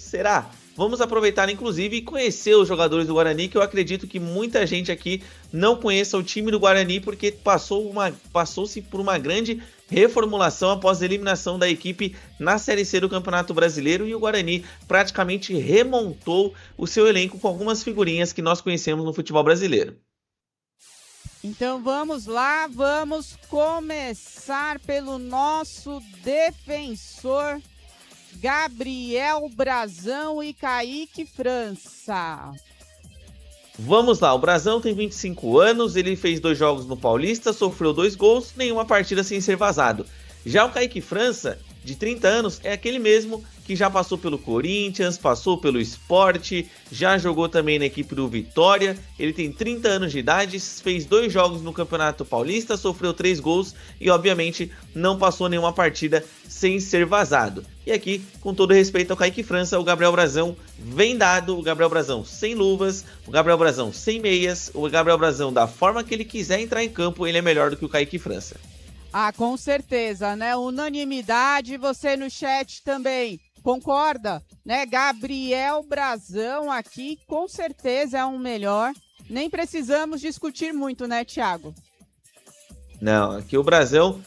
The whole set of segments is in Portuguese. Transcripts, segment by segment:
Será? Vamos aproveitar, inclusive, e conhecer os jogadores do Guarani, que eu acredito que muita gente aqui não conheça o time do Guarani, porque passou-se por uma grande reformulação após a eliminação da equipe na Série C do Campeonato Brasileiro, e o Guarani praticamente remontou o seu elenco com algumas figurinhas que nós conhecemos no futebol brasileiro. Então vamos lá, vamos começar pelo nosso defensor Gabriel Brazão e Kaique França. Vamos lá, o Brazão tem 25 anos, ele fez 2 jogos no Paulista, sofreu 2 gols, nenhuma partida sem ser vazado. Já o Kaique França, de 30 anos, é aquele mesmo que já passou pelo Corinthians, passou pelo Sport, já jogou também na equipe do Vitória. Ele tem 30 anos de idade, fez 2 jogos no Campeonato Paulista, sofreu 3 gols e obviamente não passou nenhuma partida sem ser vazado. E aqui, com todo respeito ao Kaique França, o Gabriel Brazão vem dado, o Gabriel Brazão sem luvas, o Gabriel Brazão sem meias, o Gabriel Brazão da forma que ele quiser entrar em campo, ele é melhor do que o Kaique França. Ah, com certeza, né? Unanimidade, você no chat também concorda, né? Gabriel Brazão aqui com certeza é um melhor. Nem precisamos discutir muito, né, Thiago? Não, aqui o Brazão,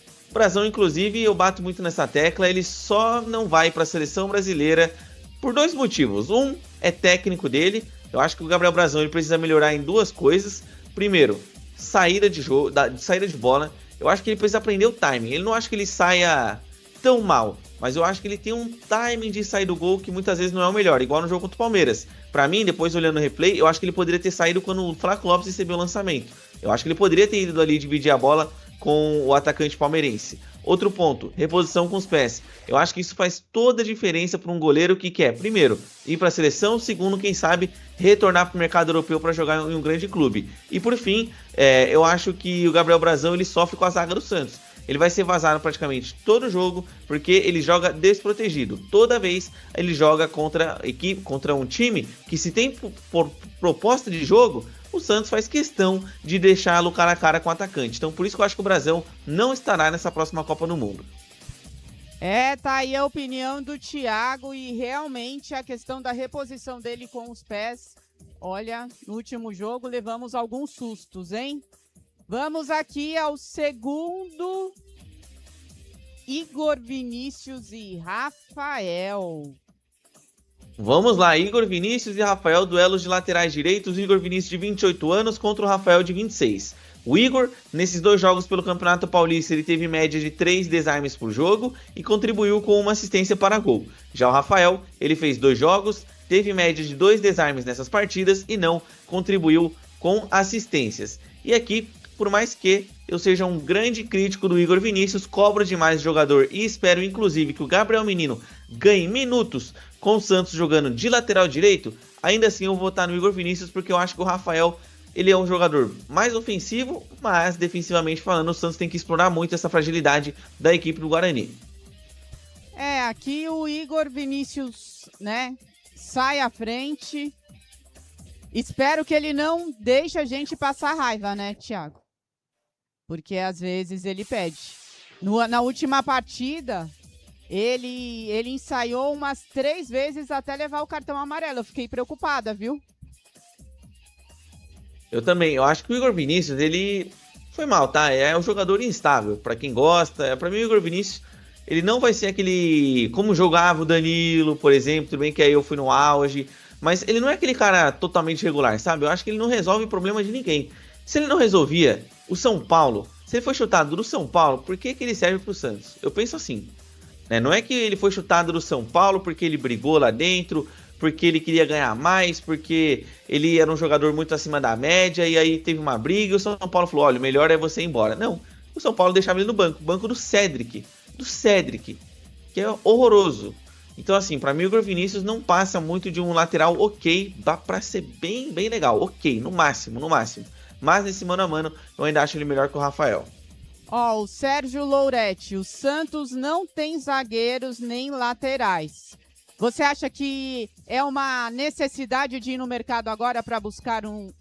inclusive, eu bato muito nessa tecla, ele só não vai para a seleção brasileira por 2 motivos. Um é técnico dele, eu acho que o Gabriel Brazão ele precisa melhorar em 2 coisas. Primeiro, saída de jogo, saída de bola. Eu acho que ele precisa aprender o timing. Ele não acha que ele saia tão mal, mas eu acho que ele tem um timing de sair do gol que muitas vezes não é o melhor, igual no jogo contra o Palmeiras. Pra mim, depois olhando o replay, eu acho que ele poderia ter saído quando o Flávio Lopes recebeu o lançamento. Eu acho que ele poderia ter ido ali dividir a bola com o atacante palmeirense. Outro ponto, reposição com os pés. Eu acho que isso faz toda a diferença para um goleiro que quer, primeiro, ir para a seleção, segundo, quem sabe, retornar para o mercado europeu para jogar em um grande clube. E por fim, eu acho que o Gabriel Brazão ele sofre com a zaga do Santos. Ele vai ser vazado praticamente todo jogo, porque ele joga desprotegido. Toda vez ele joga contra um time que, se tem por proposta de jogo, o Santos faz questão de deixá-lo cara a cara com o atacante. Então por isso que eu acho que o Brazão não estará nessa próxima Copa do Mundo. Tá aí a opinião do Thiago, e realmente a questão da reposição dele com os pés. Olha, no último jogo levamos alguns sustos, hein? Vamos aqui ao segundo, Igor Vinícius e Rafael. Vamos lá, Igor Vinícius e Rafael, duelos de laterais direitos. Igor Vinícius de 28 anos contra o Rafael de 26. O Igor, nesses 2 jogos pelo Campeonato Paulista, ele teve média de 3 desarmes por jogo e contribuiu com uma assistência para gol. Já o Rafael, ele fez 2 jogos, teve média de 2 desarmes nessas partidas e não contribuiu com assistências. E aqui, por mais que eu seja um grande crítico do Igor Vinícius, cobro demais o jogador e espero inclusive que o Gabriel Menino ganhe minutos com o Santos jogando de lateral direito, ainda assim eu vou votar no Igor Vinícius, porque eu acho que o Rafael ele é um jogador mais ofensivo, mas defensivamente falando, o Santos tem que explorar muito essa fragilidade da equipe do Guarani. Aqui o Igor Vinícius, né, sai à frente. Espero que ele não deixe a gente passar raiva, né, Thiago? Porque às vezes ele pede. Na última partida, ele ensaiou umas 3 vezes até levar o cartão amarelo. Eu fiquei preocupada, viu? Eu também. Eu acho que o Igor Vinícius, ele foi mal, tá? É um jogador instável. Pra quem gosta, pra mim o Igor Vinícius, ele não vai ser aquele... Como jogava o Danilo, por exemplo. Tudo bem que aí eu fui no auge. Mas ele não é aquele cara totalmente regular, sabe? Eu acho que ele não resolve problema de ninguém. Se ele não resolvia o São Paulo, se ele foi chutado do São Paulo, por que ele serve pro Santos? Eu penso assim, né? Não é que ele foi chutado do São Paulo porque ele brigou lá dentro, porque ele queria ganhar mais, porque ele era um jogador muito acima da média, e aí teve uma briga e o São Paulo falou, olha, o melhor é você ir embora. Não, o São Paulo deixava ele no banco, o banco do Cédric, que é horroroso. Então assim, pra mim o Igor Vinícius não passa muito de um lateral ok, dá pra ser bem legal, ok, no máximo. Mas nesse mano a mano, eu ainda acho ele melhor que o Rafael. O Sérgio Louretti, o Santos não tem zagueiros nem laterais. Você acha que é uma necessidade de ir no mercado agora para buscar um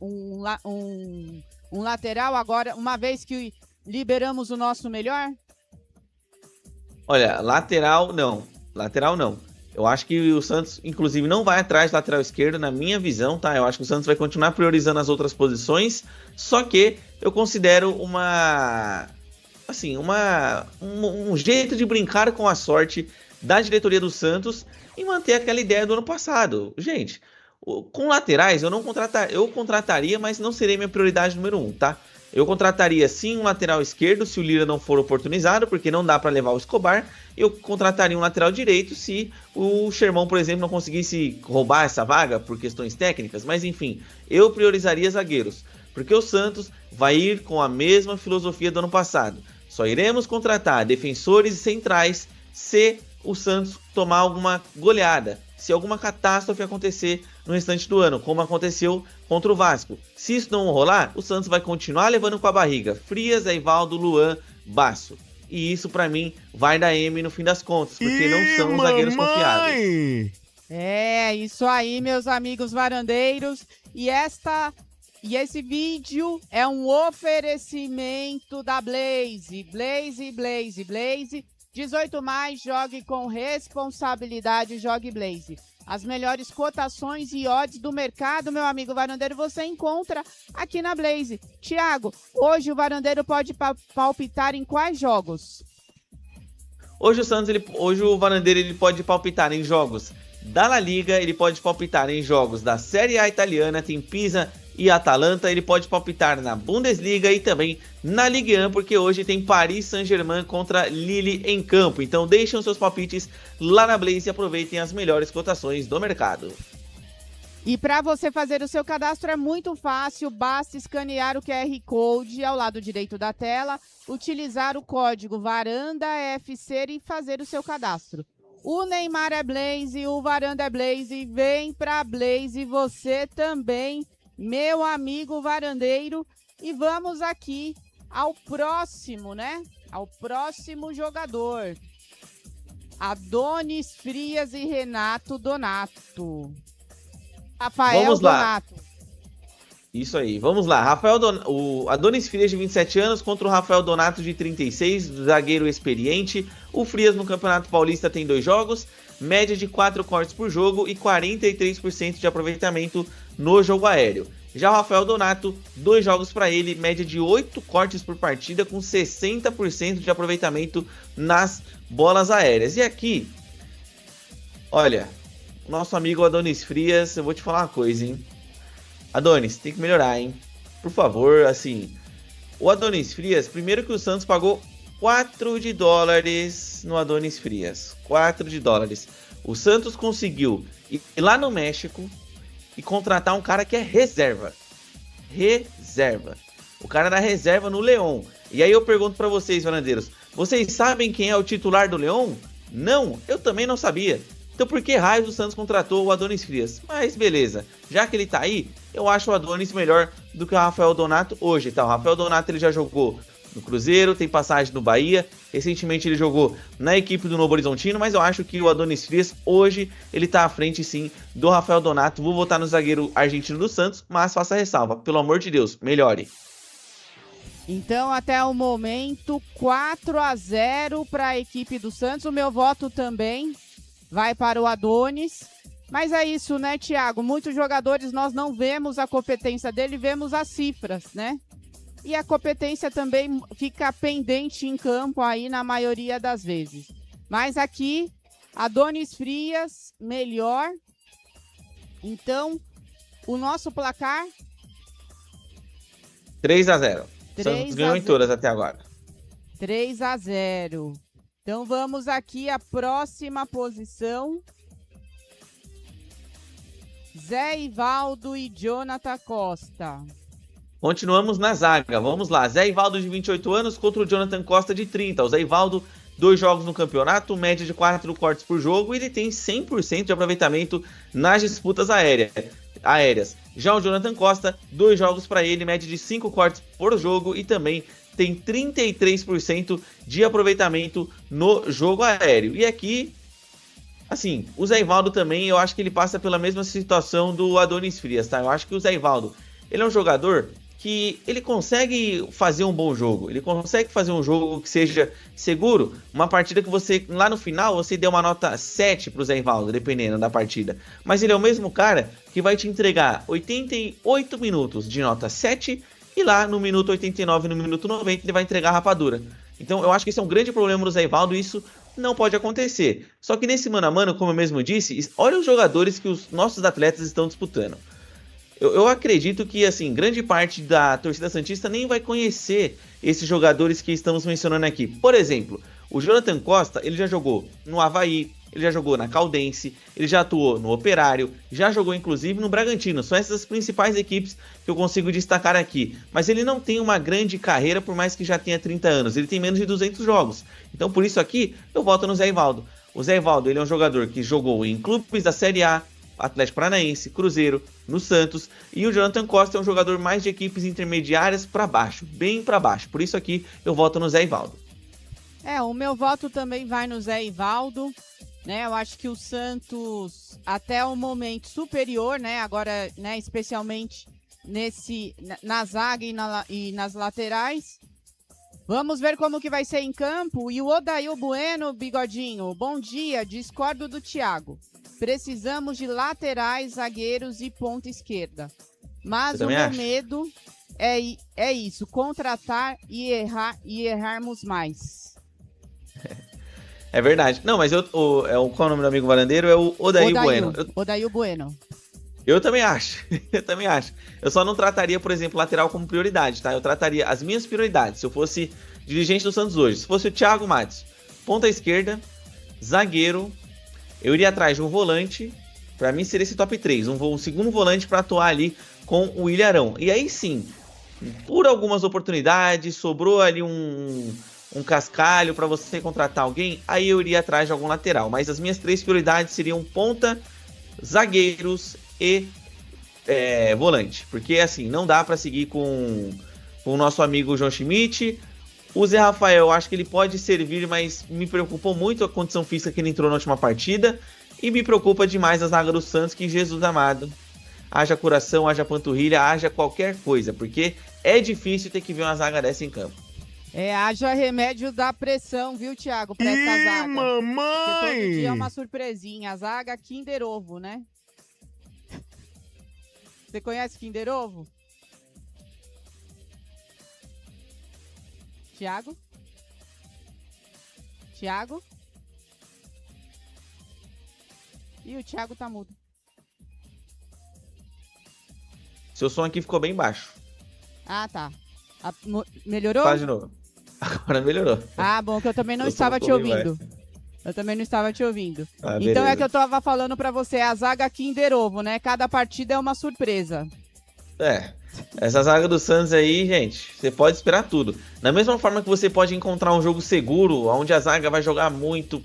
lateral agora, uma vez que liberamos o nosso melhor? Olha, lateral não. Eu acho que o Santos, inclusive, não vai atrás do lateral esquerdo, na minha visão, tá? Eu acho que o Santos vai continuar priorizando as outras posições, só que eu considero um jeito de brincar com a sorte da diretoria do Santos e manter aquela ideia do ano passado. Gente, com laterais eu contrataria, mas não seria minha prioridade número 1, tá? Eu contrataria sim um lateral esquerdo se o Lira não for oportunizado, porque não dá para levar o Escobar. Eu contrataria um lateral direito se o Sherman, por exemplo, não conseguisse roubar essa vaga por questões técnicas. Mas enfim, eu priorizaria zagueiros, porque o Santos vai ir com a mesma filosofia do ano passado. Só iremos contratar defensores e centrais se o Santos tomar alguma goleada, se alguma catástrofe acontecer no restante do ano, como aconteceu contra o Vasco. Se isso não rolar, o Santos vai continuar levando com a barriga Frias, Eivaldo, Luan, Basso. E isso pra mim vai dar M no fim das contas, porque não são os zagueiros confiáveis. É, isso aí, meus amigos varandeiros. E esse vídeo é um oferecimento da Blaze. Blaze. 18+, jogue com responsabilidade, jogue Blaze. As melhores cotações e odds do mercado, meu amigo varandeiro, você encontra aqui na Blaze. Thiago, hoje o varandeiro pode palpitar em quais jogos? Hoje o varandeiro ele pode palpitar em jogos da La Liga, ele pode palpitar em jogos da Série A italiana, tem Pisa e Atalanta, ele pode palpitar na Bundesliga e também na Ligue 1, porque hoje tem Paris Saint-Germain contra Lille em campo. Então deixem os seus palpites lá na Blaze e aproveitem as melhores cotações do mercado. E para você fazer o seu cadastro é muito fácil, basta escanear o QR Code ao lado direito da tela, utilizar o código VarandaFC e fazer o seu cadastro. O Neymar é Blaze, o Varanda é Blaze, vem pra Blaze você também, meu amigo varandeiro. E vamos aqui ao próximo, né? Ao próximo jogador. Adonis Frias e Renato Donato. Rafael Vamos lá. Donato. Isso aí, vamos lá. O Adonis Frias de 27 anos contra o Rafael Donato de 36, zagueiro experiente. O Frias no Campeonato Paulista tem 2 jogos, média de 4 cortes por jogo e 43% de aproveitamento no jogo aéreo. Já o Rafael Donato, 2 jogos para ele, média de 8 cortes por partida com 60% de aproveitamento nas bolas aéreas. E aqui, olha, nosso amigo Adonis Frias, eu vou te falar uma coisa, hein? Adonis, tem que melhorar, hein? Por favor, assim, o Adonis Frias, primeiro que o Santos pagou $4 no Adonis Frias, $4. O Santos conseguiu ir lá no México e contratar um cara que é reserva. O cara era reserva no León. E aí eu pergunto pra vocês, varandeiros, vocês sabem quem é o titular do León? Não, eu também não sabia. Então por que raios o Santos contratou o Adonis Frias? Mas beleza, já que ele tá aí, eu acho o Adonis melhor do que o Rafael Donato hoje, tá? O Rafael Donato ele já jogou no Cruzeiro, tem passagem no Bahia, recentemente ele jogou na equipe do Novo Horizontino, mas eu acho que o Adonis Frias hoje ele tá à frente sim do Rafael Donato. Vou votar no zagueiro argentino do Santos, mas faça ressalva, pelo amor de Deus, melhore. Então, até o momento, 4-0 para a equipe do Santos. O meu voto também vai para o Adonis. Mas é isso, né, Thiago? Muitos jogadores nós não vemos a competência dele, vemos as cifras, né? E a competência também fica pendente em campo aí na maioria das vezes. Mas aqui, Adonis Frias, melhor. Então, o nosso placar... 3-0. Santos ganhou em todas até agora. 3-0. Então vamos aqui à próxima posição. Zé Ivaldo e Jonathan Costa. Continuamos na zaga, vamos lá. Zé Ivaldo de 28 anos contra o Jonathan Costa de 30. O Zé Ivaldo, 2 jogos no campeonato, média de 4 cortes por jogo e ele tem 100% de aproveitamento nas disputas aéreas. Já o Jonathan Costa, 2 jogos para ele, média de 5 cortes por jogo e também tem 33% de aproveitamento no jogo aéreo. E aqui, assim, o Zé Ivaldo também, eu acho que ele passa pela mesma situação do Adonis Frias, tá? Eu acho que o Zé Ivaldo, ele é um jogador que ele consegue fazer um bom jogo, ele consegue fazer um jogo que seja seguro, uma partida que você, lá no final, você dê uma nota 7 pro Zé Rivaldo, dependendo da partida. Mas ele é o mesmo cara que vai te entregar 88 minutos de nota 7 e lá no minuto 89, no minuto 90, ele vai entregar a rapadura. Então eu acho que esse é um grande problema do Zé Rivaldo e isso não pode acontecer. Só que nesse mano a mano, como eu mesmo disse, olha os jogadores que os nossos atletas estão disputando. Eu acredito que, assim, grande parte da torcida santista nem vai conhecer esses jogadores que estamos mencionando aqui. Por exemplo, o Jonathan Costa, ele já jogou no Avaí, ele já jogou na Caldense, ele já atuou no Operário, já jogou inclusive no Bragantino. São essas as principais equipes que eu consigo destacar aqui. Mas ele não tem uma grande carreira, por mais que já tenha 30 anos. Ele tem menos de 200 jogos. Então, por isso aqui, eu voto no Zé Rivaldo. O Zé Rivaldo, ele é um jogador que jogou em clubes da Série A, Atlético Paranaense, Cruzeiro, no Santos, e o Jonathan Costa é um jogador mais de equipes intermediárias para baixo, bem para baixo. Por isso aqui eu voto no Zé Rivaldo. O meu voto também vai no Zé Rivaldo, né? Eu acho que o Santos até o momento superior, né? Agora, né, especialmente na zaga e nas laterais. Vamos ver como que vai ser em campo. E o Odair Bueno, Bigodinho, bom dia, discordo do Thiago. Precisamos de laterais, zagueiros e ponta esquerda. Mas o meu medo é isso, contratar e errarmos mais. É verdade. Não, mas qual é o nome do amigo varandeiro? É o Odair Bueno. Odair Bueno. Eu também acho. Eu também acho. Eu só não trataria, por exemplo, lateral como prioridade, tá? Eu trataria as minhas prioridades. Se eu fosse dirigente do Santos hoje, se fosse o Thiago Matos, ponta esquerda, zagueiro, eu iria atrás de um volante. Pra mim seria esse top 3. Um segundo volante pra atuar ali com o Ilharão. E aí sim, por algumas oportunidades, sobrou ali um cascalho pra você contratar alguém, aí eu iria atrás de algum lateral. Mas as minhas 3 prioridades seriam ponta, zagueiros e volante. Porque assim, não dá pra seguir com o nosso amigo João Schmidt. O Zé Rafael, acho que ele pode servir, mas me preocupou muito a condição física que ele entrou na última partida. E me preocupa demais a zaga do Santos, que Jesus amado. Haja coração, haja panturrilha, haja qualquer coisa. Porque é difícil ter que ver uma zaga dessa em campo. Haja remédio da pressão, viu, Thiago, pra essa zaga. Mamãe! Porque todo dia é uma surpresinha. A zaga Kinder Ovo, né? Você conhece Kinder Ovo? Thiago? Thiago? Ih, o Thiago tá mudo. Seu som aqui ficou bem baixo. Ah, tá. Melhorou? Faz de novo. Agora melhorou. Ah, bom, que eu também não estava te ouvindo. Eu também não estava te ouvindo. Então é que eu tava falando pra você, a zaga Kinder Ovo, né? Cada partida é uma surpresa. Essa zaga do Santos aí, gente, você pode esperar tudo. Da mesma forma que você pode encontrar um jogo seguro, onde a zaga vai jogar muito,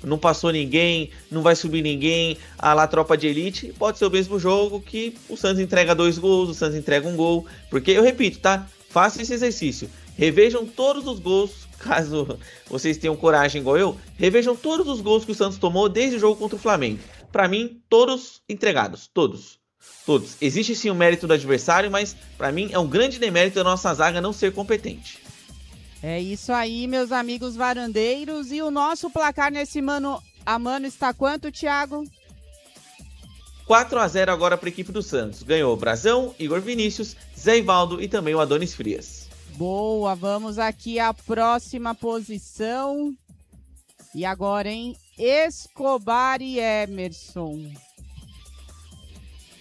não passou ninguém, não vai subir ninguém, a lá tropa de elite, pode ser o mesmo jogo que o Santos entrega 2 gols, o Santos entrega 1 gol. Porque, eu repito, tá? Façam esse exercício. Revejam todos os gols, caso vocês tenham coragem igual eu, revejam todos os gols que o Santos tomou desde o jogo contra o Flamengo. Pra mim, todos entregados, todos. Existe sim o mérito do adversário, mas pra mim é um grande demérito da nossa zaga não ser competente. É isso aí, meus amigos varandeiros. E o nosso placar nesse mano a mano está quanto, Thiago? 4-0 agora para a equipe do Santos. Ganhou o Brazão, Igor Vinícius, Zé Rivaldo e também o Adonis Frias. Boa, vamos aqui à próxima posição. E agora, hein? Escobar e Emerson.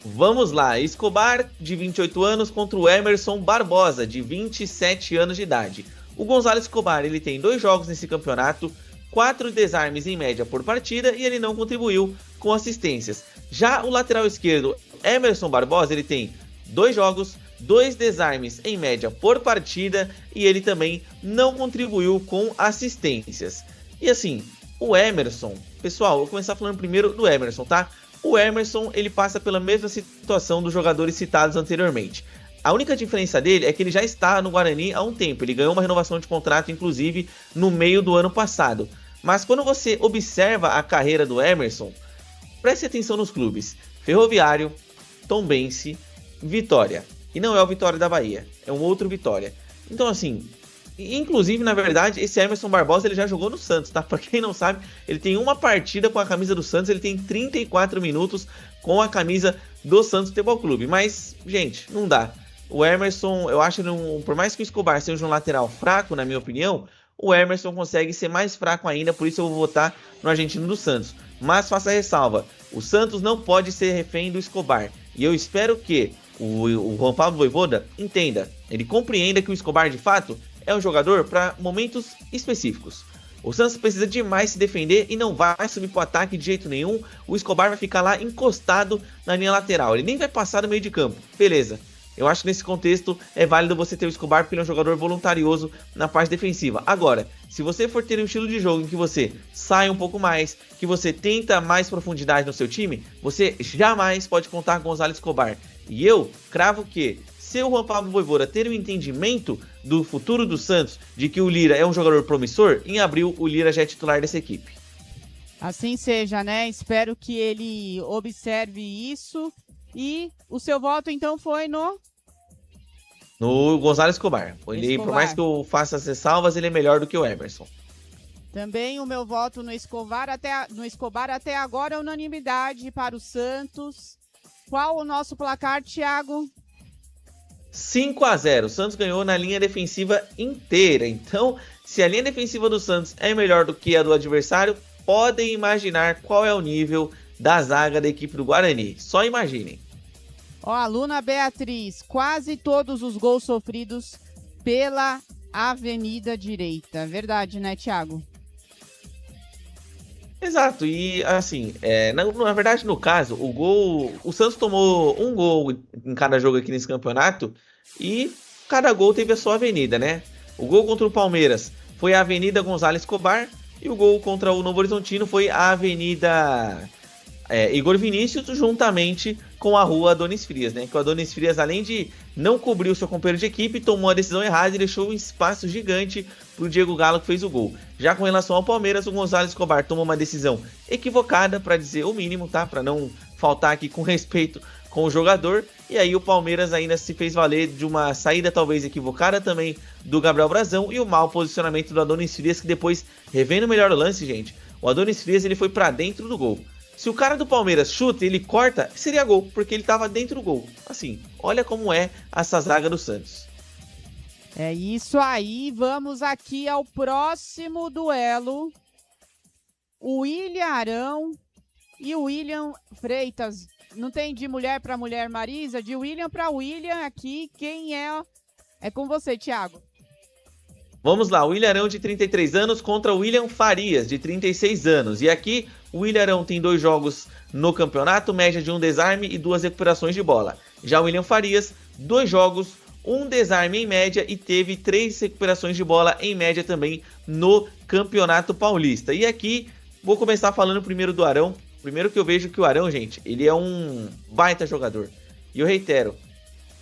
Vamos lá, Escobar, de 28 anos, contra o Emerson Barbosa, de 27 anos de idade. O Gonzalo Escobar, ele tem 2 jogos nesse campeonato, 4 desarmes em média por partida e ele não contribuiu com assistências. Já o lateral esquerdo, Emerson Barbosa, ele tem 2 jogos, 2 desarmes em média por partida e ele também não contribuiu com assistências. E assim, o Emerson, pessoal, vou começar falando primeiro do Emerson, tá? O Emerson, ele passa pela mesma situação dos jogadores citados anteriormente. A única diferença dele é que ele já está no Guarani há um tempo. Ele ganhou uma renovação de contrato, inclusive, no meio do ano passado. Mas quando você observa a carreira do Emerson, preste atenção nos clubes. Ferroviário, Tombense, Vitória. E não é o Vitória da Bahia, é um outro Vitória. Então, assim, inclusive, na verdade, esse Emerson Barbosa ele já jogou no Santos, tá? Pra quem não sabe, ele tem uma partida com a camisa do Santos, ele tem 34 minutos com a camisa do Santos Futebol Clube. Mas, gente, não dá. O Emerson, eu acho, por mais que o Escobar seja um lateral fraco, na minha opinião, o Emerson consegue ser mais fraco ainda, por isso eu vou votar no argentino do Santos. Mas faça a ressalva, o Santos não pode ser refém do Escobar. E eu espero que o Juan Pablo Vojvoda entenda, ele compreenda que o Escobar de fato é um jogador para momentos específicos. O Santos precisa demais se defender e não vai subir para o ataque de jeito nenhum. O Escobar vai ficar lá encostado na linha lateral, ele nem vai passar do meio de campo, beleza. Eu acho que nesse contexto é válido você ter o Escobar porque ele é um jogador voluntarioso na parte defensiva. Agora, se você for ter um estilo de jogo em que você sai um pouco mais, que você tenta mais profundidade no seu time, você jamais pode contar com o Gonzalo Escobar. E eu cravo que, se o Juan Pablo Vojvoda ter um entendimento do futuro do Santos, de que o Lira é um jogador promissor, em abril o Lira já é titular dessa equipe. Assim seja, né? Espero que ele observe isso. E o seu voto, então, foi no Gonzalo Escobar. Ele, por mais que eu faça as ressalvas, ele é melhor do que o Emerson. Também o meu voto no Escobar. Até agora, unanimidade para o Santos. Qual o nosso placar, Thiago? 5-0. O Santos ganhou na linha defensiva inteira. Então, se a linha defensiva do Santos é melhor do que a do adversário, podem imaginar qual é o nível da zaga da equipe do Guarani. Só imaginem. Ó, aluna Beatriz, quase todos os gols sofridos pela Avenida Direita. Verdade, né, Thiago? Exato, e assim, na verdade, no caso, o Santos tomou um gol em cada jogo aqui nesse campeonato e cada gol teve a sua avenida, né? O gol contra o Palmeiras foi a Avenida Gonzalo Escobar e o gol contra o Novo Horizontino foi a Avenida Igor Vinícius, juntamente com a rua Adonis Frias, né? Que o Adonis Frias, além de não cobrir o seu companheiro de equipe, tomou a decisão errada e deixou um espaço gigante para o Diego Galo, que fez o gol. Já com relação ao Palmeiras, o Gonzalo Escobar tomou uma decisão equivocada, para dizer o mínimo, tá? Para não faltar aqui com respeito com o jogador. E aí o Palmeiras ainda se fez valer de uma saída talvez equivocada também do Gabriel Brazão e o mau posicionamento do Adonis Frias, que depois, revendo melhor o lance, gente, o Adonis Frias ele foi para dentro do gol. Se o cara do Palmeiras chuta e ele corta, seria gol, porque ele estava dentro do gol. Assim, olha como é essa zaga do Santos. É isso aí, vamos aqui ao próximo duelo. O William Arão e o William Freitas. Não tem de mulher para mulher, Marisa? De William para William aqui, quem é? É com você, Thiago. Vamos lá, o William Arão de 33 anos contra o William Farias, de 36 anos. E aqui, o William Arão tem 2 jogos no campeonato, média de 1 desarme e 2 recuperações de bola. Já o William Farias, 2 jogos, 1 desarme em média e teve 3 recuperações de bola em média também no Campeonato Paulista. E aqui, vou começar falando primeiro do Arão. Primeiro que eu vejo que o Arão, gente, ele é um baita jogador. E eu reitero,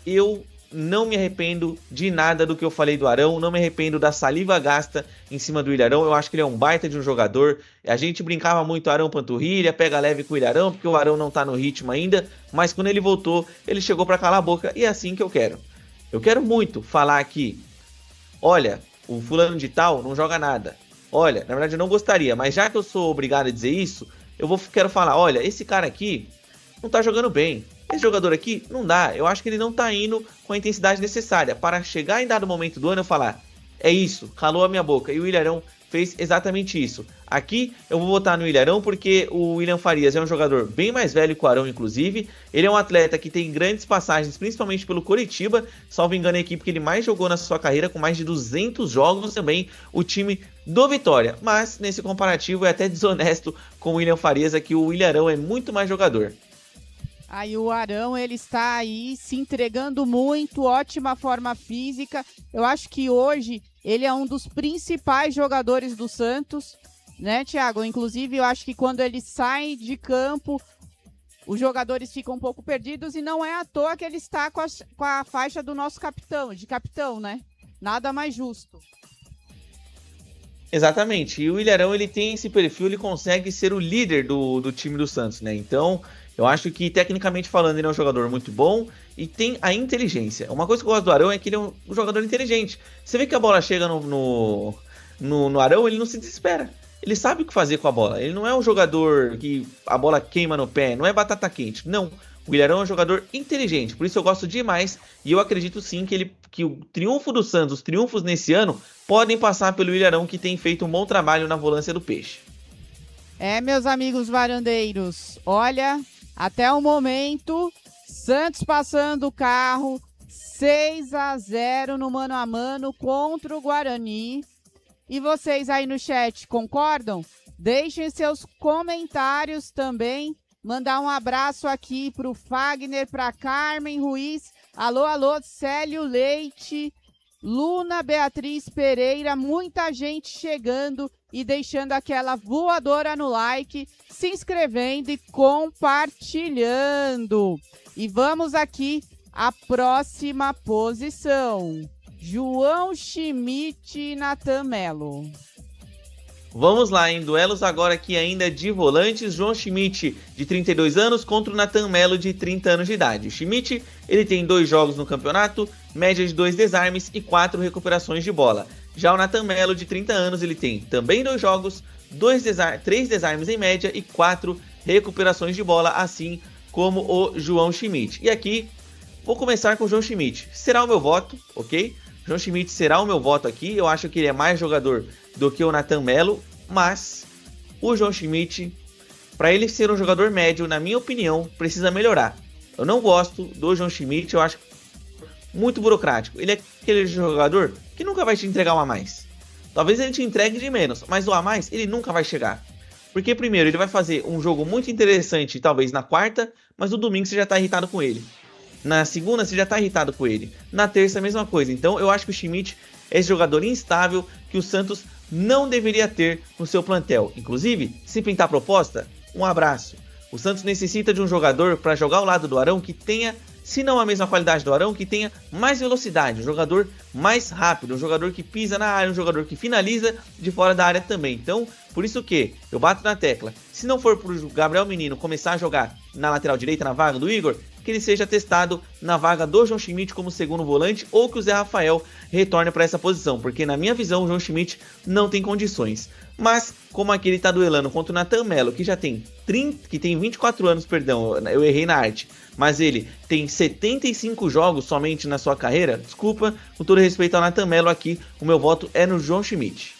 eu não me arrependo de nada do que eu falei do Arão, não me arrependo da saliva gasta em cima do William Arão. Eu acho que ele é um baita de um jogador. A gente brincava muito Arão panturrilha, pega leve com o William Arão, porque o Arão não tá no ritmo ainda, mas quando ele voltou, ele chegou para calar a boca e é assim que eu quero. Eu quero muito falar aqui, olha, o fulano de tal não joga nada. Olha, na verdade eu não gostaria, mas já que eu sou obrigado a dizer isso, quero falar, olha, esse cara aqui não tá jogando bem. Esse jogador aqui, não dá. Eu acho que ele não tá indo com a intensidade necessária para chegar em dado momento do ano e falar, é isso, calou a minha boca. E o William Arão fez exatamente isso. Aqui eu vou votar no William Arão porque o William Farias é um jogador bem mais velho que o Arão, inclusive. Ele é um atleta que tem grandes passagens, principalmente pelo Coritiba. Salvo engano, a equipe que ele mais jogou na sua carreira, com mais de 200 jogos também, o time do Vitória. Mas nesse comparativo é até desonesto com o William Farias, aqui o William Arão é muito mais jogador. Aí o Arão, ele está aí se entregando muito, ótima forma física. Eu acho que hoje ele é um dos principais jogadores do Santos, né, Thiago? Inclusive, eu acho que quando ele sai de campo, os jogadores ficam um pouco perdidos e não é à toa que ele está com a faixa do nosso capitão, né? Nada mais justo. Exatamente. E o William Arão, ele tem esse perfil, ele consegue ser o líder do time do Santos, né? Então, Eu acho que, tecnicamente falando, ele é um jogador muito bom e tem a inteligência. Uma coisa que eu gosto do Arão é que ele é um jogador inteligente. Você vê que a bola chega no Arão, ele não se desespera. Ele sabe o que fazer com a bola. Ele não é um jogador que a bola queima no pé, não é batata quente. Não. O Ilharão é um jogador inteligente, por isso eu gosto demais. E eu acredito sim que o triunfo do Santos, os triunfos nesse ano, podem passar pelo Ilharão, que tem feito um bom trabalho na volância do Peixe. Meus amigos varandeiros, olha, até o momento, Santos passando o carro, 6-0 no mano a mano contra o Guarani. E vocês aí no chat concordam? Deixem seus comentários também. Mandar um abraço aqui pro Fagner, pra Carmen Ruiz. Alô, alô, Célio Leite, Luna Beatriz Pereira. Muita gente chegando e deixando aquela voadora no like, se inscrevendo e compartilhando. E vamos aqui à próxima posição. João Schmidt e Natan Melo. Vamos lá, em duelos agora aqui ainda de volantes, João Schmidt, de 32 anos, contra o Natan Melo, de 30 anos de idade. O Schmidt, ele tem 2 jogos no campeonato, média de 2 desarmes e 4 recuperações de bola. Já o Natan Melo, de 30 anos, ele tem também 2 jogos, 3 desarmes em média e 4 recuperações de bola, assim como o João Schmidt. E aqui, vou começar com o João Schmidt. Será o meu voto, ok? João Schmidt será o meu voto aqui. Eu acho que ele é mais jogador do que o Natan Melo, mas o João Schmidt, para ele ser um jogador médio, na minha opinião, precisa melhorar. Eu não gosto do João Schmidt, eu acho muito burocrático. Ele é aquele jogador que nunca vai te entregar um a mais. Talvez ele te entregue de menos, mas o a mais ele nunca vai chegar. Porque primeiro ele vai fazer um jogo muito interessante, talvez na quarta, mas no domingo você já está irritado com ele. Na segunda você já está irritado com ele. Na terça a mesma coisa. Então eu acho que o Schmidt é esse jogador instável que o Santos não deveria ter no seu plantel. Inclusive, se pintar proposta, um abraço. O Santos necessita de um jogador para jogar ao lado do Arão que tenha, se não a mesma qualidade do Arão, que tenha mais velocidade, um jogador mais rápido, um jogador que pisa na área, um jogador que finaliza de fora da área também. Então, por isso que eu bato na tecla. Se não for para o Gabriel Menino começar a jogar na lateral direita, na vaga do Igor, que ele seja testado na vaga do João Schmidt como segundo volante, ou que o Zé Rafael retorne para essa posição, porque na minha visão o João Schmidt não tem condições. Mas como aqui ele está duelando contra o Natan Melo, que já tem 24 anos, perdão, eu errei na arte, mas ele tem 75 jogos somente na sua carreira, desculpa, com todo respeito ao Natan Melo aqui, o meu voto é no João Schmidt.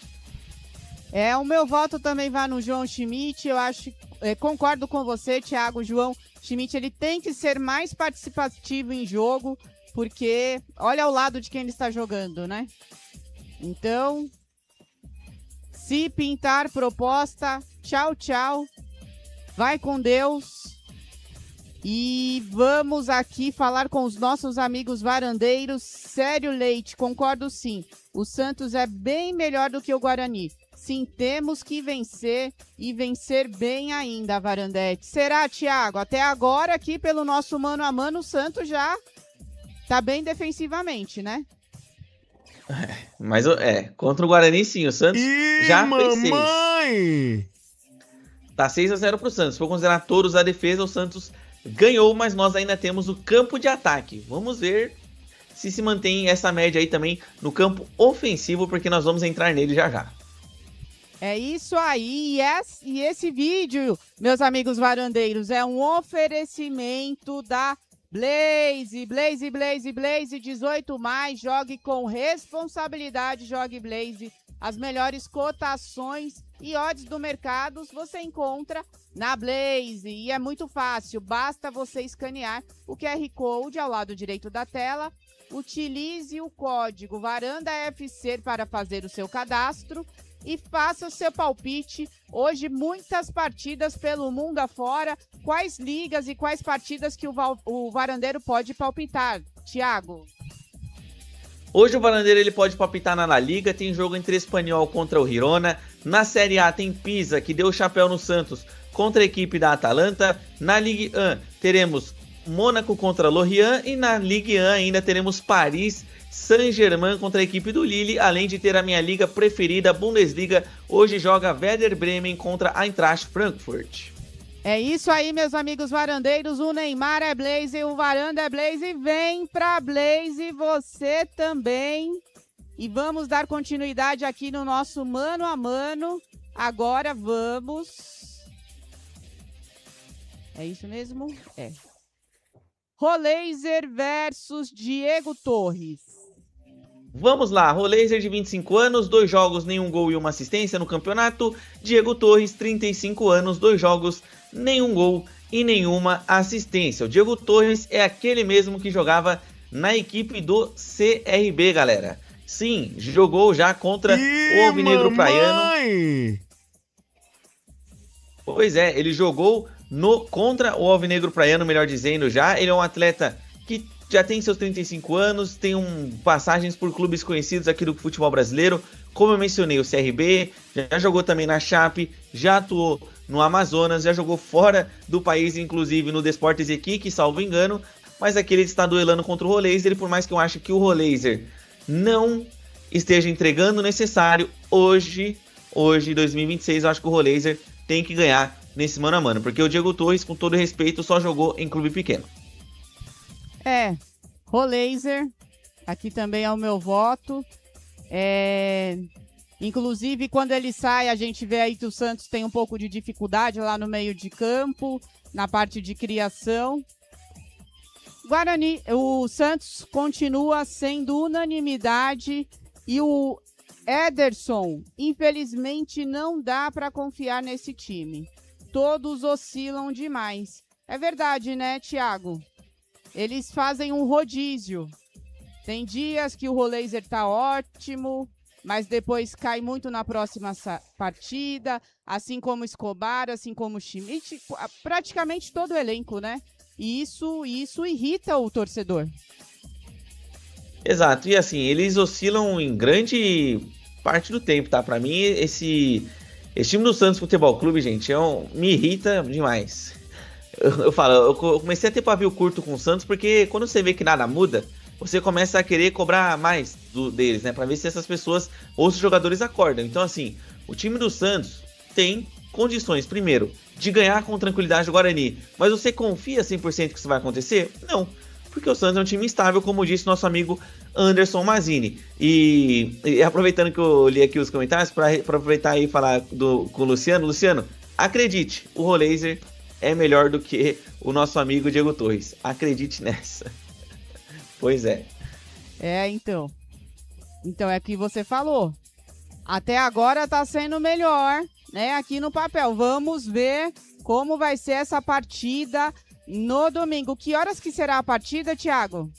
O meu voto também vai no João Schmidt. Eu acho, concordo com você, Thiago. João Schmidt, ele tem que ser mais participativo em jogo, porque olha ao lado de quem ele está jogando, né? Então, se pintar proposta, tchau, tchau. Vai com Deus. E vamos aqui falar com os nossos amigos varandeiros. Sério Leite, concordo sim. O Santos é bem melhor do que o Guarani. Sim, temos que vencer e vencer bem ainda, Varandete. Será, Thiago? Até agora aqui pelo nosso mano a mano, o Santos já tá bem defensivamente, né? Mas contra o Guarani sim, o Santos já fez 6. Tá 6-0 pro Santos. Se for considerar todos a defesa, o Santos ganhou, mas nós ainda temos o campo de ataque. Vamos ver se mantém essa média aí também no campo ofensivo, porque nós vamos entrar nele já já. É isso aí, e esse vídeo, meus amigos varandeiros, é um oferecimento da Blaze 18+, jogue com responsabilidade, jogue Blaze. As melhores cotações e odds do mercado você encontra na Blaze, e é muito fácil, basta você escanear o QR Code ao lado direito da tela, utilize o código VarandaFC para fazer o seu cadastro, e faça o seu palpite. Hoje muitas partidas pelo mundo afora. Quais ligas e quais partidas que o varandeiro pode palpitar, Thiago? Hoje o varandeiro ele pode palpitar na La Liga, tem jogo entre Espanhol contra o Girona. Na Série A tem Pisa, que deu o chapéu no Santos, contra a equipe da Atalanta. Na Ligue 1 teremos Mônaco contra Lorient, e na Ligue 1 ainda teremos Paris Saint-Germain contra a equipe do Lille, além de ter a minha liga preferida, a Bundesliga. Hoje joga Werder Bremen contra Eintracht Frankfurt. É isso aí, meus amigos varandeiros. O Neymar é Blaze, o Varanda é Blaze. Vem pra Blaze, você também. E vamos dar continuidade aqui no nosso mano a mano. Agora vamos... É isso mesmo? É. Roleiser versus Diego Torres. Vamos lá, Roleiser de 25 anos, 2 jogos, nenhum gol e uma assistência no campeonato. Diego Torres, 35 anos, 2 jogos, nenhum gol e nenhuma assistência. O Diego Torres é aquele mesmo que jogava na equipe do CRB, galera. Sim, jogou já contra o Alvinegro Praiano. Pois é, ele jogou contra o Alvinegro Praiano, melhor dizendo já. Ele é um atleta que já tem seus 35 anos, tem passagens por clubes conhecidos aqui do futebol brasileiro. Como eu mencionei, o CRB, já jogou também na Chape, já atuou no Amazonas, já jogou fora do país, inclusive no Desportes Equipe, salvo engano. Mas aqui ele está duelando contra o Roleiser, e por mais que eu ache que o Roleiser não esteja entregando o necessário, hoje, 2026, eu acho que o Roleiser tem que ganhar nesse mano a mano, porque o Diego Torres, com todo respeito, só jogou em clube pequeno. Roleiser, aqui também é o meu voto. Inclusive, quando ele sai, a gente vê aí que o Santos tem um pouco de dificuldade lá no meio de campo, na parte de criação. O Santos continua sendo unanimidade e o Ederson, infelizmente, não dá para confiar nesse time. Todos oscilam demais. É verdade, né, Thiago? Eles fazem um rodízio. Tem dias que o Roleiser tá ótimo, mas depois cai muito na próxima partida, assim como Escobar, assim como Schmidt, praticamente todo o elenco, né? E isso irrita o torcedor. Exato, e assim, eles oscilam em grande parte do tempo, tá? Pra mim, esse time do Santos Futebol Clube, gente, me irrita demais. Eu comecei a ter pavio curto com o Santos, porque quando você vê que nada muda, você começa a querer cobrar mais deles, né? Pra ver se essas pessoas ou os jogadores acordam. Então, assim, o time do Santos tem condições, primeiro, de ganhar com tranquilidade o Guarani. Mas você confia 100% que isso vai acontecer? Não. Porque o Santos é um time instável, como disse nosso amigo Anderson Mazzini. E aproveitando que eu li aqui os comentários, para aproveitar e falar com o Luciano. Luciano, acredite, o Roleiser é melhor do que o nosso amigo Diego Torres. Acredite nessa. Pois é. Então é o que você falou. Até agora tá sendo melhor, né? Aqui no papel. Vamos ver como vai ser essa partida no domingo. Que horas que será a partida, Thiago?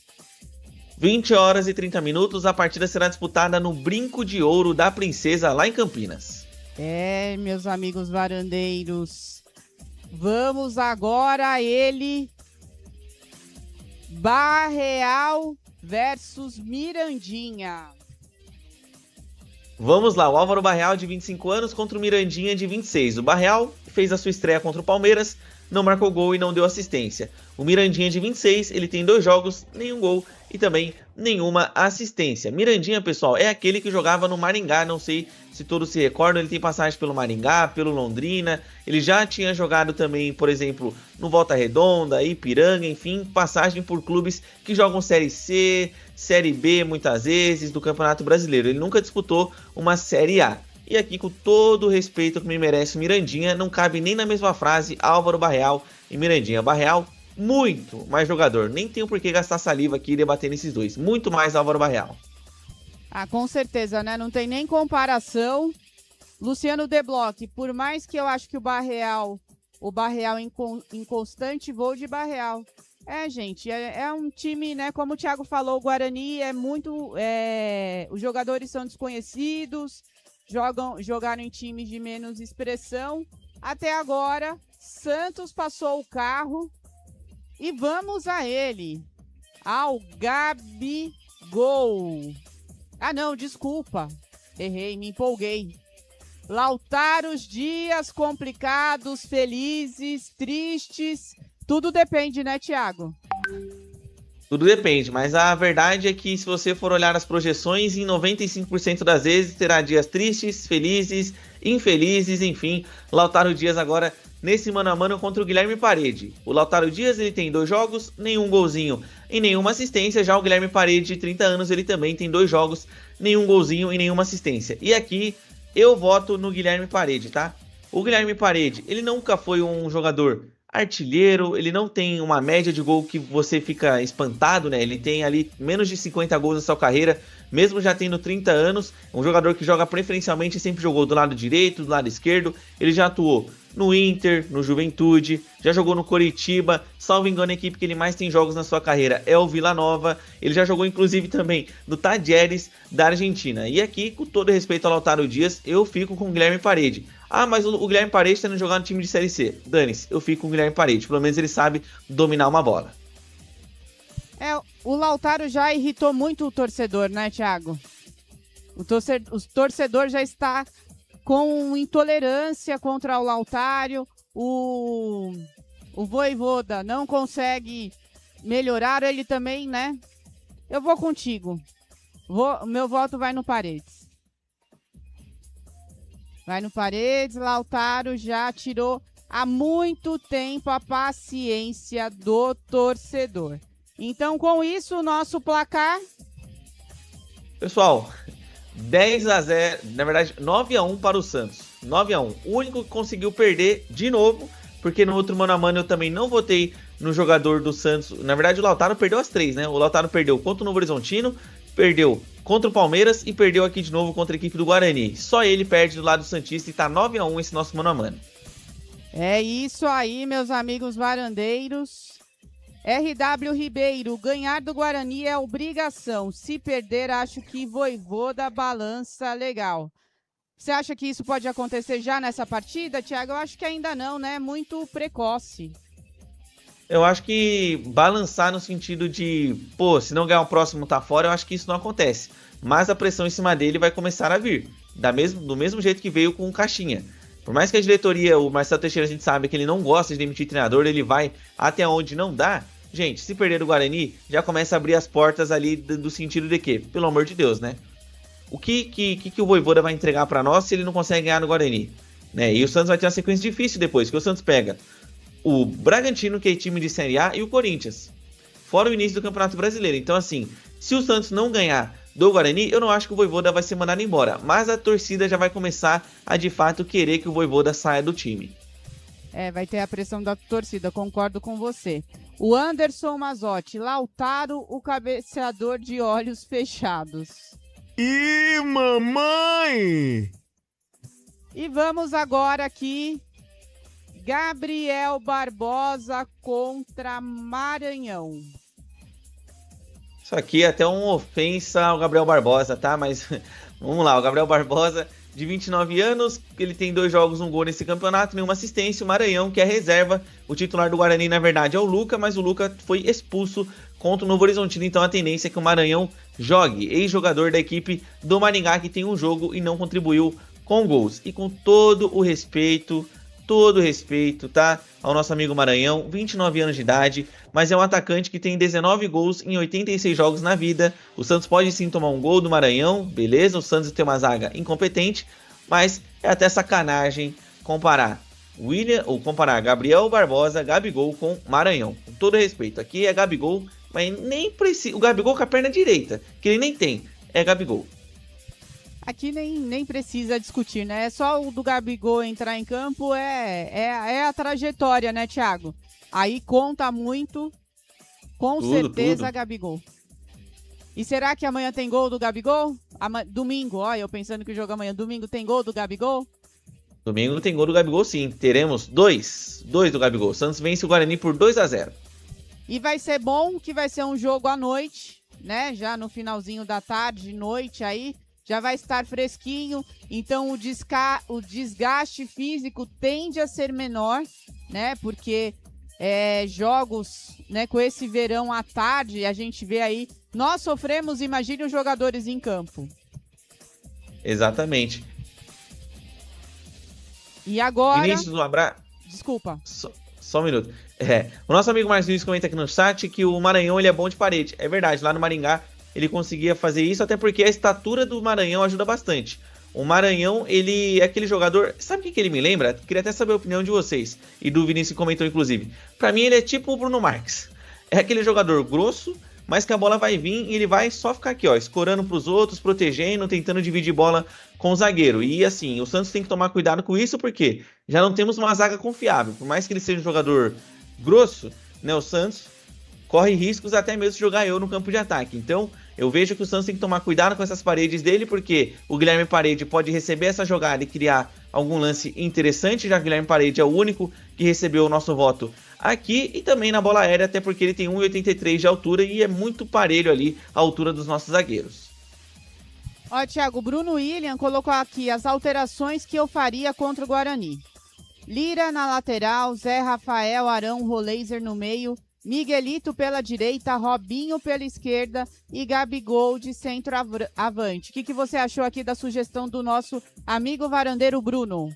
20 horas e 30 minutos. A partida será disputada no Brinco de Ouro da Princesa, lá em Campinas. Meus amigos varandeiros. Vamos agora a ele. Barreal versus Mirandinha. Vamos lá, o Álvaro Barreal de 25 anos contra o Mirandinha de 26. O Barreal fez a sua estreia contra o Palmeiras, não marcou gol e não deu assistência. O Mirandinha de 26, ele tem 2 jogos, nenhum gol e também nenhuma assistência. Mirandinha, pessoal, é aquele que jogava no Maringá, não sei se todos se recordam, ele tem passagem pelo Maringá, pelo Londrina, ele já tinha jogado também, por exemplo, no Volta Redonda, Ipiranga, enfim, passagem por clubes que jogam Série C, Série B muitas vezes, do Campeonato Brasileiro. Ele nunca disputou uma Série A. E aqui, com todo o respeito que me merece o Mirandinha, não cabe nem na mesma frase Álvaro Barreal e Mirandinha. Barreal, muito mais jogador. Nem tenho por que gastar saliva aqui e debater nesses dois. Muito mais Álvaro Barreal. Com certeza, né? Não tem nem comparação. Luciano Deblock, por mais que eu acho que o Barreal em constante voo de Barreal. Gente, é um time, né? Como o Thiago falou, o Guarani é muito... os jogadores são desconhecidos, jogaram em times de menos expressão. Até agora, Santos passou o carro e vamos a ele, ao Gabigol. Não, desculpa, errei, me empolguei. Lautaros, dias complicados, felizes, tristes, tudo depende, né, Thiago? Tudo depende, mas a verdade é que se você for olhar as projeções, em 95% das vezes terá dias tristes, felizes, infelizes, enfim. Lautaro Dias agora nesse mano a mano contra o Guilherme Parede. O Lautaro Dias ele tem 2 jogos, nenhum golzinho e nenhuma assistência. Já o Guilherme Parede, de 30 anos, ele também tem 2 jogos, nenhum golzinho e nenhuma assistência. E aqui eu voto no Guilherme Parede, tá? O Guilherme Parede, ele nunca foi um jogador artilheiro, ele não tem uma média de gol que você fica espantado, né? Ele tem ali menos de 50 gols na sua carreira, mesmo já tendo 30 anos. Um jogador que joga preferencialmente, sempre jogou do lado direito, do lado esquerdo. Ele já atuou no Inter, no Juventude, já jogou no Coritiba, salvo engano a equipe que ele mais tem jogos na sua carreira é o Vila Nova. Ele já jogou inclusive também no Talleres da Argentina. E aqui, com todo respeito ao Lautaro Dias, eu fico com o Guilherme Parede. Ah, mas o Guilherme Parede está indo jogar no time de Série C. Dane-se, eu fico com o Guilherme Parede. Pelo menos ele sabe dominar uma bola. O Lautaro já irritou muito o torcedor, né, Thiago? O torcedor já está com intolerância contra o Lautaro. O Vojvoda não consegue melhorar, ele também, né? Eu vou contigo. Meu voto vai no Paredes. Vai no Paredes. Lautaro já tirou há muito tempo a paciência do torcedor. Então, com isso, o nosso placar... Pessoal, 10-0, na verdade, 9-1 para o Santos. 9-1. O único que conseguiu perder de novo, porque no outro mano a mano eu também não votei no jogador do Santos. Na verdade, o Lautaro perdeu as 3, né? O Lautaro perdeu contra o Novo Horizontino, perdeu contra o Palmeiras e perdeu aqui de novo contra a equipe do Guarani. Só ele perde do lado do Santista e tá 9-1 esse nosso mano a mano. É isso aí, meus amigos varandeiros. RW Ribeiro, ganhar do Guarani é obrigação. Se perder, acho que Vojvoda balança legal. Você acha que isso pode acontecer já nessa partida, Thiago? Eu acho que ainda não, né? Muito precoce. Eu acho que balançar no sentido de, pô, se não ganhar o próximo tá fora, eu acho que isso não acontece. Mas a pressão em cima dele vai começar a vir. Do mesmo jeito que veio com o Caixinha. Por mais que a diretoria, o Marcelo Teixeira, a gente sabe que ele não gosta de demitir treinador, ele vai até onde não dá. Gente, se perder o Guarani, já começa a abrir as portas ali do sentido de que, pelo amor de Deus, né? O que o Vojvoda vai entregar pra nós se ele não consegue ganhar no Guarani? Né? E o Santos vai ter uma sequência difícil depois, que o Santos pega o Bragantino, que é time de Série A, e o Corinthians. Fora o início do Campeonato Brasileiro. Então, assim, se o Santos não ganhar do Guarani, eu não acho que o Vojvoda vai ser mandado embora. Mas a torcida já vai começar a, de fato, querer que o Vojvoda saia do time. Vai ter a pressão da torcida, concordo com você. O Anderson Mazotti, Lautaro, o cabeceador de olhos fechados. Ih, mamãe! E vamos agora aqui, Gabriel Barbosa contra Maranhão. Isso aqui é até uma ofensa ao Gabriel Barbosa, tá? Mas vamos lá, o Gabriel Barbosa, de 29 anos, ele tem 2 jogos, 1 gol nesse campeonato, nenhuma assistência. O Maranhão, que é reserva, o titular do Guarani, na verdade, é o Luca, mas o Luca foi expulso contra o Novo Horizontino, então a tendência é que o Maranhão jogue. Ex-jogador da equipe do Maringá, que tem um jogo e não contribuiu com gols. E com todo o respeito, tá? Ao nosso amigo Maranhão, 29 anos de idade, mas é um atacante que tem 19 gols em 86 jogos na vida. O Santos pode sim tomar um gol do Maranhão, beleza? O Santos tem uma zaga incompetente, mas é até sacanagem comparar Gabriel Barbosa, Gabigol com Maranhão. Com todo respeito, aqui é Gabigol, mas nem precisa. O Gabigol com a perna direita, que ele nem tem, é Gabigol. Aqui nem precisa discutir, né? É só o do Gabigol entrar em campo, é a trajetória, né, Thiago? Aí conta muito, com certeza, Gabigol. E será que amanhã tem gol do Gabigol? Domingo, eu pensando que o jogo amanhã. Domingo tem gol do Gabigol? Domingo tem gol do Gabigol, sim. Teremos 2 do Gabigol. Santos vence o Guarani por 2-0. E vai ser bom que vai ser um jogo à noite, né? Já no finalzinho da tarde, noite aí. Já vai estar fresquinho, então o desgaste físico tende a ser menor, né? Porque jogos, né, com esse verão à tarde, a gente vê aí, nós sofremos, imagine os jogadores em campo. Exatamente. E agora... Vinícius, um abraço. Desculpa. Só um minuto. O nosso amigo Marcos Luiz comenta aqui no chat que o Maranhão ele é bom de parede. É verdade, lá no Maringá ele conseguia fazer isso, até porque a estatura do Maranhão ajuda bastante. O Maranhão, ele é aquele jogador... Sabe o que ele me lembra? Queria até saber a opinião de vocês. E do Vinícius comentou, inclusive. Pra mim, ele é tipo o Bruno Marques. É aquele jogador grosso, mas que a bola vai vir e ele vai só ficar aqui, ó, escorando pros outros, protegendo, tentando dividir bola com o zagueiro. E assim, o Santos tem que tomar cuidado com isso, porque já não temos uma zaga confiável. Por mais que ele seja um jogador grosso, né, o Santos corre riscos até mesmo de jogar eu no campo de ataque. Então, eu vejo que o Santos tem que tomar cuidado com essas paredes dele, porque o Guilherme Parede pode receber essa jogada e criar algum lance interessante, já que o Guilherme Parede é o único que recebeu o nosso voto aqui, e também na bola aérea, até porque ele tem 1,83 de altura e é muito parelho ali a altura dos nossos zagueiros. Ó, Thiago, Bruno William colocou aqui as alterações que eu faria contra o Guarani. Lira na lateral, Zé Rafael, Arão, Roleiser no meio, Miguelito pela direita, Robinho pela esquerda e Gabigol de centroavante. O que você achou aqui da sugestão do nosso amigo varandeiro Bruno?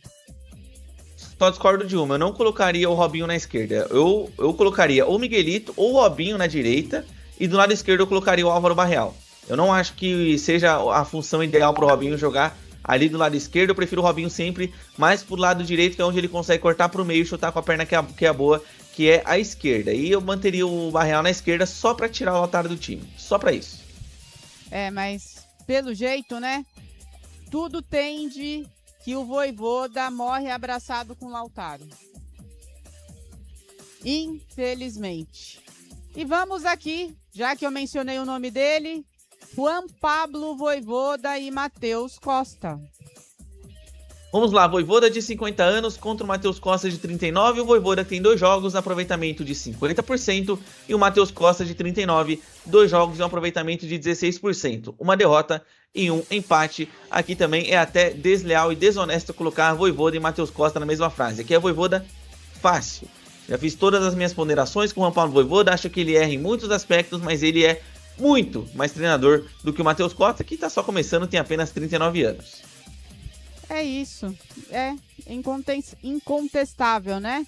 Só discordo de uma, eu não colocaria o Robinho na esquerda. Eu colocaria ou o Miguelito ou o Robinho na direita e do lado esquerdo eu colocaria o Álvaro Barreal. Eu não acho que seja a função ideal para o Robinho jogar ali do lado esquerdo. Eu prefiro o Robinho sempre mais pro lado direito, que é onde ele consegue cortar pro meio e chutar com a perna que é boa, que é a esquerda. E eu manteria o Barreal na esquerda só para tirar o Lautaro do time. Só para isso. É, mas pelo jeito, né? Tudo tende que o Vojvoda morre abraçado com o Lautaro. Infelizmente. E vamos aqui, já que eu mencionei o nome dele, Juan Pablo Vojvoda e Matheus Costa. Vamos lá, Vojvoda de 50 anos contra o Matheus Costa de 39. O Vojvoda tem 2 jogos, aproveitamento de 50%. E o Matheus Costa de 39, 2 jogos e um aproveitamento de 16%. Uma derrota e um empate. Aqui também é até desleal e desonesto colocar Vojvoda e Matheus Costa na mesma frase. Aqui é Vojvoda fácil. Já fiz todas as minhas ponderações com o Juan Pablo Vojvoda. Acho que ele erra em muitos aspectos, mas ele é muito mais treinador do que o Matheus Costa, que está só começando, tem apenas 39 anos. É isso, é incontestável, né?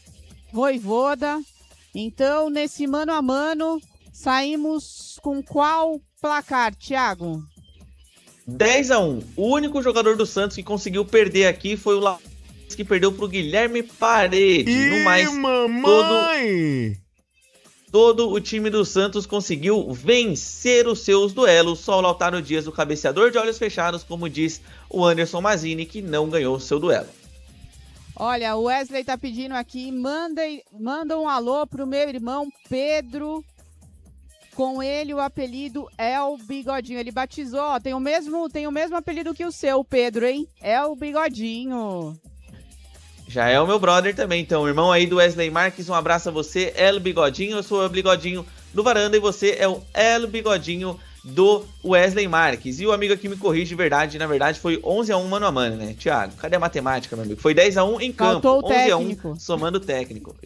Vojvoda. Então, nesse mano a mano, saímos com qual placar, Thiago? 10-1. O único jogador do Santos que conseguiu perder aqui foi o Lautaro, que perdeu pro Guilherme Parede. No mais, todo o time do Santos conseguiu vencer os seus duelos. Só o Lautaro Dias, o cabeceador de olhos fechados, como diz o Anderson Mazzini, que não ganhou o seu duelo. Olha, o Wesley tá pedindo aqui, manda um alô pro meu irmão Pedro. Com ele o apelido é o Bigodinho. Ele batizou, ó, tem o mesmo apelido que o seu, Pedro, hein? É o Bigodinho. Já é o meu brother também, então, irmão aí do Wesley Marques, um abraço a você, El Bigodinho. Eu sou o Bigodinho do Varanda e você é o El Bigodinho do Wesley Marques. E o amigo aqui me corrige de verdade, na verdade foi 11-1 mano a mano, né, Thiago? Cadê a matemática, meu amigo? Foi 10-1 em campo, 11-1 somando o técnico.